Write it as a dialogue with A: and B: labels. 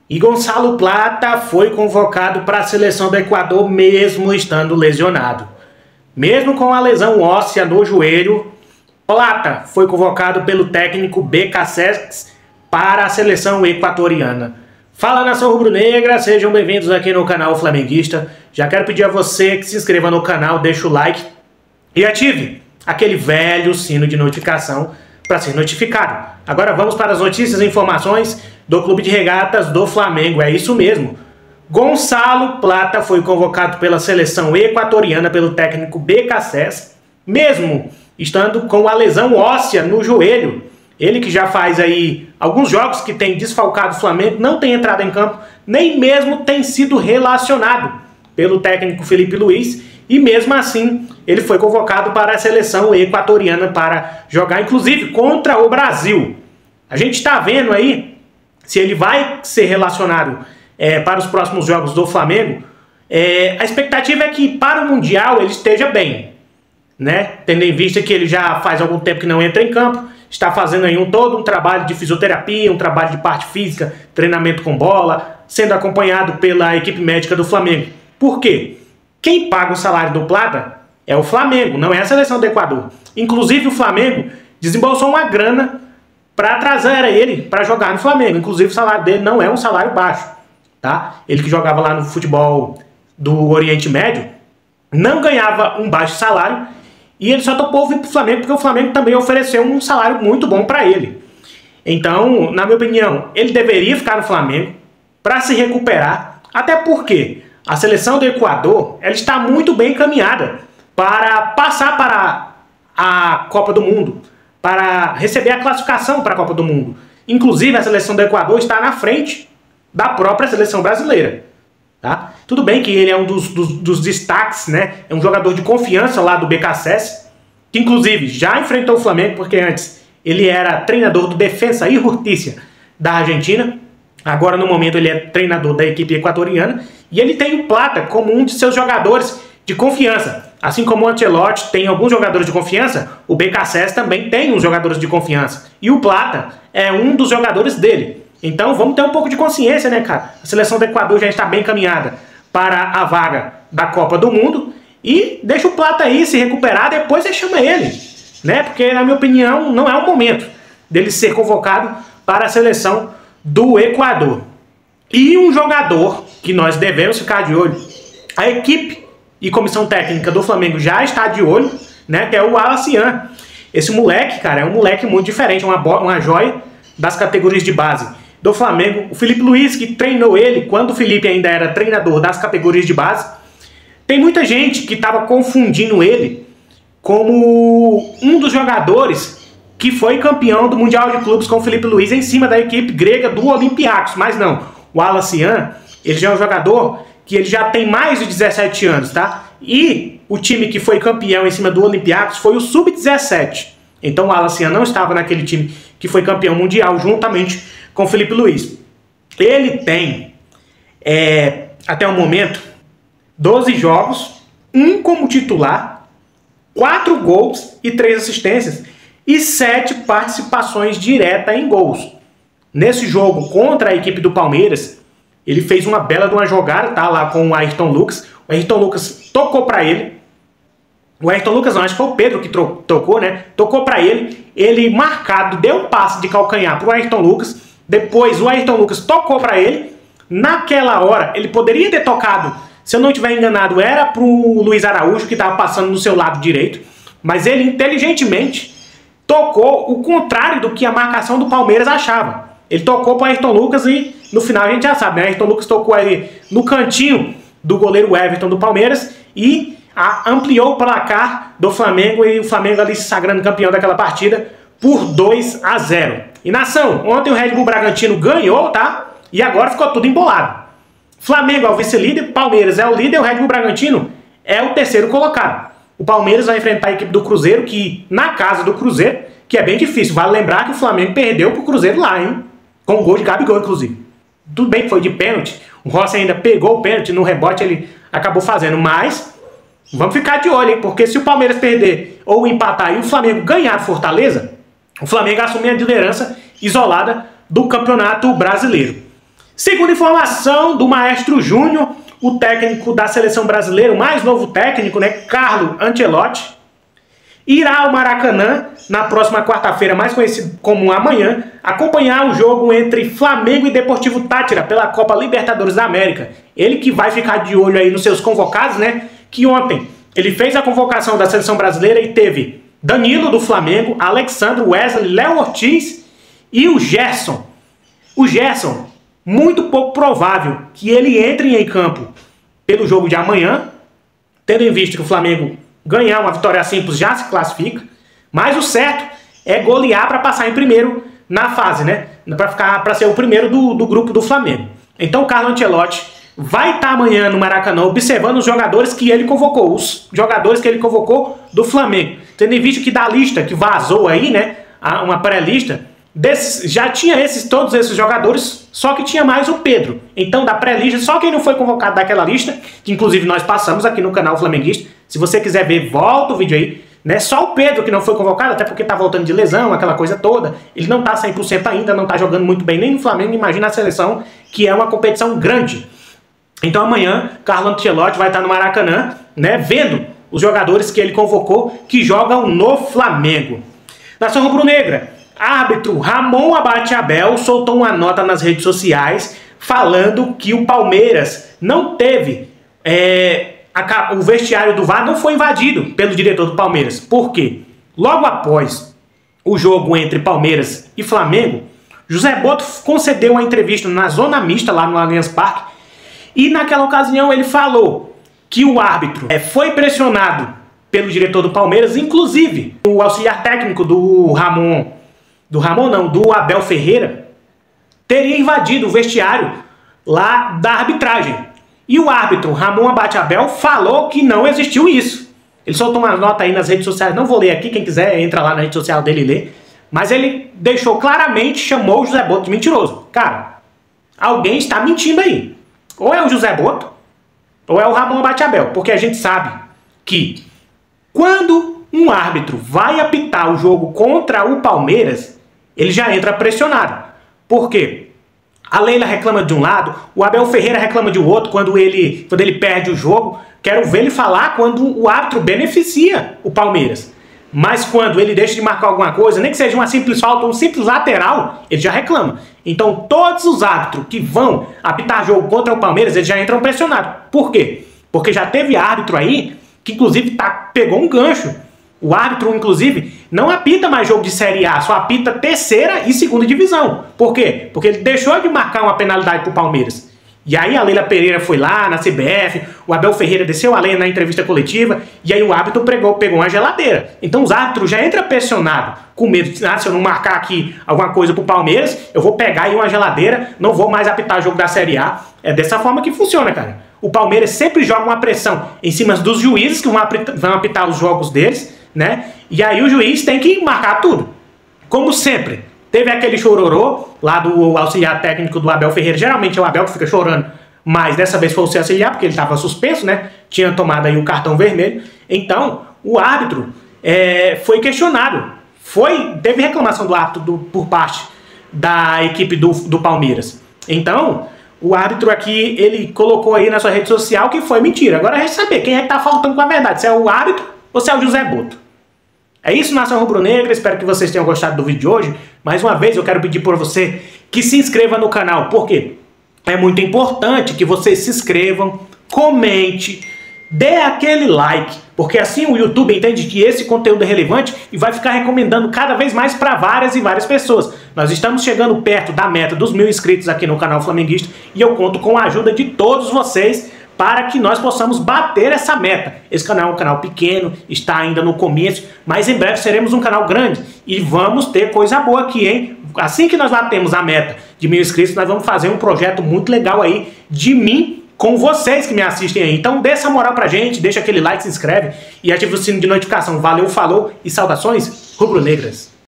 A: E Gonçalo Plata foi convocado para a seleção do Equador mesmo estando lesionado. Mesmo com a lesão óssea no joelho, Plata foi convocado pelo técnico BKSS para a seleção equatoriana. Fala, nação rubro-negra, sejam bem-vindos aqui no canal Flamenguista. Já quero pedir a você que se inscreva no canal, deixe o like e ative aquele velho sino de notificação para ser notificado. Agora vamos para as notícias e informações do Clube de Regatas do Flamengo. É isso mesmo. Gonçalo Plata foi convocado pela seleção equatoriana pelo técnico BKSS, mesmo estando com a lesão óssea no joelho. Ele que já faz aí alguns jogos que tem desfalcado o Flamengo, não tem entrado em campo, nem mesmo tem sido relacionado pelo técnico Felipe Luiz, e mesmo assim ele foi convocado para a seleção equatoriana para jogar, inclusive, contra o Brasil. A gente está vendo aí se ele vai ser relacionado para os próximos jogos do Flamengo. A expectativa é que para o Mundial ele esteja bem, né? Tendo em vista que ele já faz algum tempo que não entra em campo, está fazendo aí todo um trabalho de fisioterapia, um trabalho de parte física, treinamento com bola, sendo acompanhado pela equipe médica do Flamengo. Por quê? Quem paga o salário do Plata é o Flamengo, não é a seleção do Equador. Inclusive o Flamengo desembolsou uma grana para trazer ele para jogar no Flamengo. Inclusive o salário dele não é um salário baixo, tá? Ele que jogava lá no futebol do Oriente Médio não ganhava um baixo salário e ele só topou vir para o Flamengo porque o Flamengo também ofereceu um salário muito bom para ele. Então, na minha opinião, ele deveria ficar no Flamengo para se recuperar, até porque a seleção do Equador ela está muito bem encaminhada para passar para a Copa do Mundo, para receber a classificação para a Copa do Mundo. Inclusive, a seleção do Equador está na frente da própria seleção brasileira. Tá? Tudo bem que ele é um dos destaques, né? É um jogador de confiança lá do BKSS, que inclusive já enfrentou o Flamengo, porque antes ele era treinador do Defensa e Justicia da Argentina. Agora, no momento, ele é treinador da equipe equatoriana. E ele tem o Plata como um de seus jogadores de confiança. Assim como o Ancelotti tem alguns jogadores de confiança, o BKSS também tem uns jogadores de confiança. E o Plata é um dos jogadores dele. Então vamos ter um pouco de consciência, né, cara? A seleção do Equador já está bem encaminhada para a vaga da Copa do Mundo. E deixa o Plata aí se recuperar, depois você chama ele, né? Porque, na minha opinião, não é o momento dele ser convocado para a seleção do Equador. E um jogador que nós devemos ficar de olho, a equipe e comissão técnica do Flamengo já está de olho, né? Que é o Walacian. Esse moleque, cara, é um moleque muito diferente, uma joia das categorias de base do Flamengo. O Felipe Luiz, que treinou ele quando o Felipe ainda era treinador das categorias de base. Tem muita gente que estava confundindo ele como um dos jogadores que foi campeão do Mundial de Clubes com o Felipe Luiz em cima da equipe grega do Olympiacos. Mas não, o Walacian, ele já é um jogador que ele já tem mais de 17 anos, tá? E o time que foi campeão em cima do Olympiacos foi o Sub-17. Então o Walacian não estava naquele time que foi campeão mundial juntamente com o Felipe Luiz. Ele tem, até o momento, 12 jogos, 1 como titular, 4 gols e 3 assistências e 7 participações diretas em gols. Nesse jogo contra a equipe do Palmeiras, ele fez uma bela de uma jogada, tá, lá com o Ayrton Lucas. O Ayrton Lucas tocou para ele. O Ayrton Lucas não, acho que foi o Pedro que tocou, né? Tocou para ele. Ele marcado, deu um passe de calcanhar pro Ayrton Lucas. Depois o Ayrton Lucas tocou para ele. Naquela hora, ele poderia ter tocado, se eu não estiver enganado, era pro Luiz Araújo, que estava passando no seu lado direito. Mas ele inteligentemente tocou o contrário do que a marcação do Palmeiras achava. Ele tocou para o Ayrton Lucas e no final a gente já sabe, né? Ayrton Lucas tocou aí no cantinho do goleiro Everton do Palmeiras e ampliou o placar do Flamengo, e o Flamengo ali se sagrando campeão daquela partida por 2-0. E nação, ontem o Red Bull Bragantino ganhou, tá? E agora ficou tudo embolado. Flamengo é o vice-líder, Palmeiras é o líder, o Red Bull Bragantino é o terceiro colocado. O Palmeiras vai enfrentar a equipe do Cruzeiro, que na casa do Cruzeiro, que é bem difícil. Vale lembrar que o Flamengo perdeu pro Cruzeiro lá, hein? Com o gol de Gabigol, inclusive. Tudo bem que foi de pênalti. O Rossi ainda pegou o pênalti, no rebote ele acabou fazendo. Mas vamos ficar de olho, hein? Porque se o Palmeiras perder ou empatar e o Flamengo ganhar Fortaleza, o Flamengo assume a liderança isolada do Campeonato Brasileiro. Segundo informação do Maestro Júnior, o técnico da seleção brasileira, o mais novo técnico, né, Carlo Ancelotti, irá ao Maracanã na próxima quarta-feira, mais conhecido como amanhã, acompanhar o jogo entre Flamengo e Deportivo Táchira pela Copa Libertadores da América. Ele que vai ficar de olho aí nos seus convocados, né? Que ontem ele fez a convocação da seleção brasileira e teve Danilo do Flamengo, Alexandre, Wesley, Léo Ortiz e o Gerson. O Gerson, muito pouco provável que ele entre em campo pelo jogo de amanhã, tendo em vista que o Flamengo ganhar uma vitória simples já se classifica, mas o certo é golear para passar em primeiro na fase, né? Para ser o primeiro do grupo do Flamengo. Então o Carlo Ancelotti vai estar amanhã no Maracanã observando os jogadores que ele convocou, do Flamengo. Tendo em vista que da lista que vazou aí, né? Uma pré-lista, já tinha todos esses jogadores, só que tinha mais o Pedro. Então, da pré-lista, só quem não foi convocado daquela lista, que inclusive nós passamos aqui no canal Flamenguista, se você quiser ver, volta o vídeo aí, né? Só o Pedro que não foi convocado, até porque tá voltando de lesão, aquela coisa toda. Ele não tá 100% ainda, não tá jogando muito bem nem no Flamengo, imagina a seleção, que é uma competição grande. Então amanhã, Carlo Ancelotti vai estar no Maracanã, né? Vendo os jogadores que ele convocou, que jogam no Flamengo. Nação rubro-negra, árbitro Ramon Abate Abel soltou uma nota nas redes sociais falando que o Palmeiras não teve... o vestiário do VAR não foi invadido pelo diretor do Palmeiras. Por quê? Logo após o jogo entre Palmeiras e Flamengo, José Boto concedeu uma entrevista na zona mista lá no Allianz Parque e naquela ocasião ele falou que o árbitro foi pressionado pelo diretor do Palmeiras, inclusive o auxiliar técnico do Abel Ferreira teria invadido o vestiário lá da arbitragem. E o árbitro Ramon Abate Abel falou que não existiu isso. Ele soltou uma nota aí nas redes sociais, não vou ler aqui, quem quiser entra lá na rede social dele e lê. Mas ele deixou claramente, chamou o José Boto de mentiroso. Cara, alguém está mentindo aí. Ou é o José Boto, ou é o Ramon Abate Abel. Porque a gente sabe que quando um árbitro vai apitar o jogo contra o Palmeiras, ele já entra pressionado. Por quê? A Leila reclama de um lado, o Abel Ferreira reclama de outro quando ele perde o jogo. Quero ver ele falar quando o árbitro beneficia o Palmeiras. Mas quando ele deixa de marcar alguma coisa, nem que seja uma simples falta ou um simples lateral, ele já reclama. Então todos os árbitros que vão apitar jogo contra o Palmeiras, eles já entram pressionados. Por quê? Porque já teve árbitro aí que inclusive pegou um gancho. O árbitro, inclusive, não apita mais jogo de Série A, só apita terceira e segunda divisão. Por quê? Porque ele deixou de marcar uma penalidade pro Palmeiras. E aí a Leila Pereira foi lá na CBF, o Abel Ferreira desceu a lenha na entrevista coletiva, e aí o árbitro pegou uma geladeira. Então os árbitros já entram pressionados, com medo de, se eu não marcar aqui alguma coisa pro Palmeiras, eu vou pegar aí uma geladeira, não vou mais apitar jogo da Série A. É dessa forma que funciona, cara. O Palmeiras sempre joga uma pressão em cima dos juízes que vão apitar os jogos deles, né? E aí o juiz tem que marcar tudo. Como sempre, teve aquele chororô lá do auxiliar técnico do Abel Ferreira. Geralmente é o Abel que fica chorando, mas dessa vez foi o seu auxiliar, porque ele estava suspenso, né? Tinha tomado aí o cartão vermelho. Então, o árbitro foi questionado. Teve reclamação do árbitro por parte da equipe do Palmeiras. Então, o árbitro aqui, ele colocou aí na sua rede social que foi mentira. Agora a gente saber quem é que tá faltando com a verdade, se é o árbitro ou se é o José Boto. É isso, nação rubro-negra, espero que vocês tenham gostado do vídeo de hoje. Mais uma vez eu quero pedir por você que se inscreva no canal, porque é muito importante que vocês se inscrevam, comente, dê aquele like, porque assim o YouTube entende que esse conteúdo é relevante e vai ficar recomendando cada vez mais para várias e várias pessoas. Nós estamos chegando perto da meta dos 1000 inscritos aqui no canal Flamenguista e eu conto com a ajuda de todos vocês para que nós possamos bater essa meta. Esse canal é um canal pequeno, está ainda no começo, mas em breve seremos um canal grande e vamos ter coisa boa aqui, hein? Assim que nós batemos a meta de 1000 inscritos, nós vamos fazer um projeto muito legal aí de mim com vocês que me assistem aí. Então dê essa moral pra gente, deixa aquele like, se inscreve e ativa o sino de notificação. Valeu, falou e saudações rubro-negras.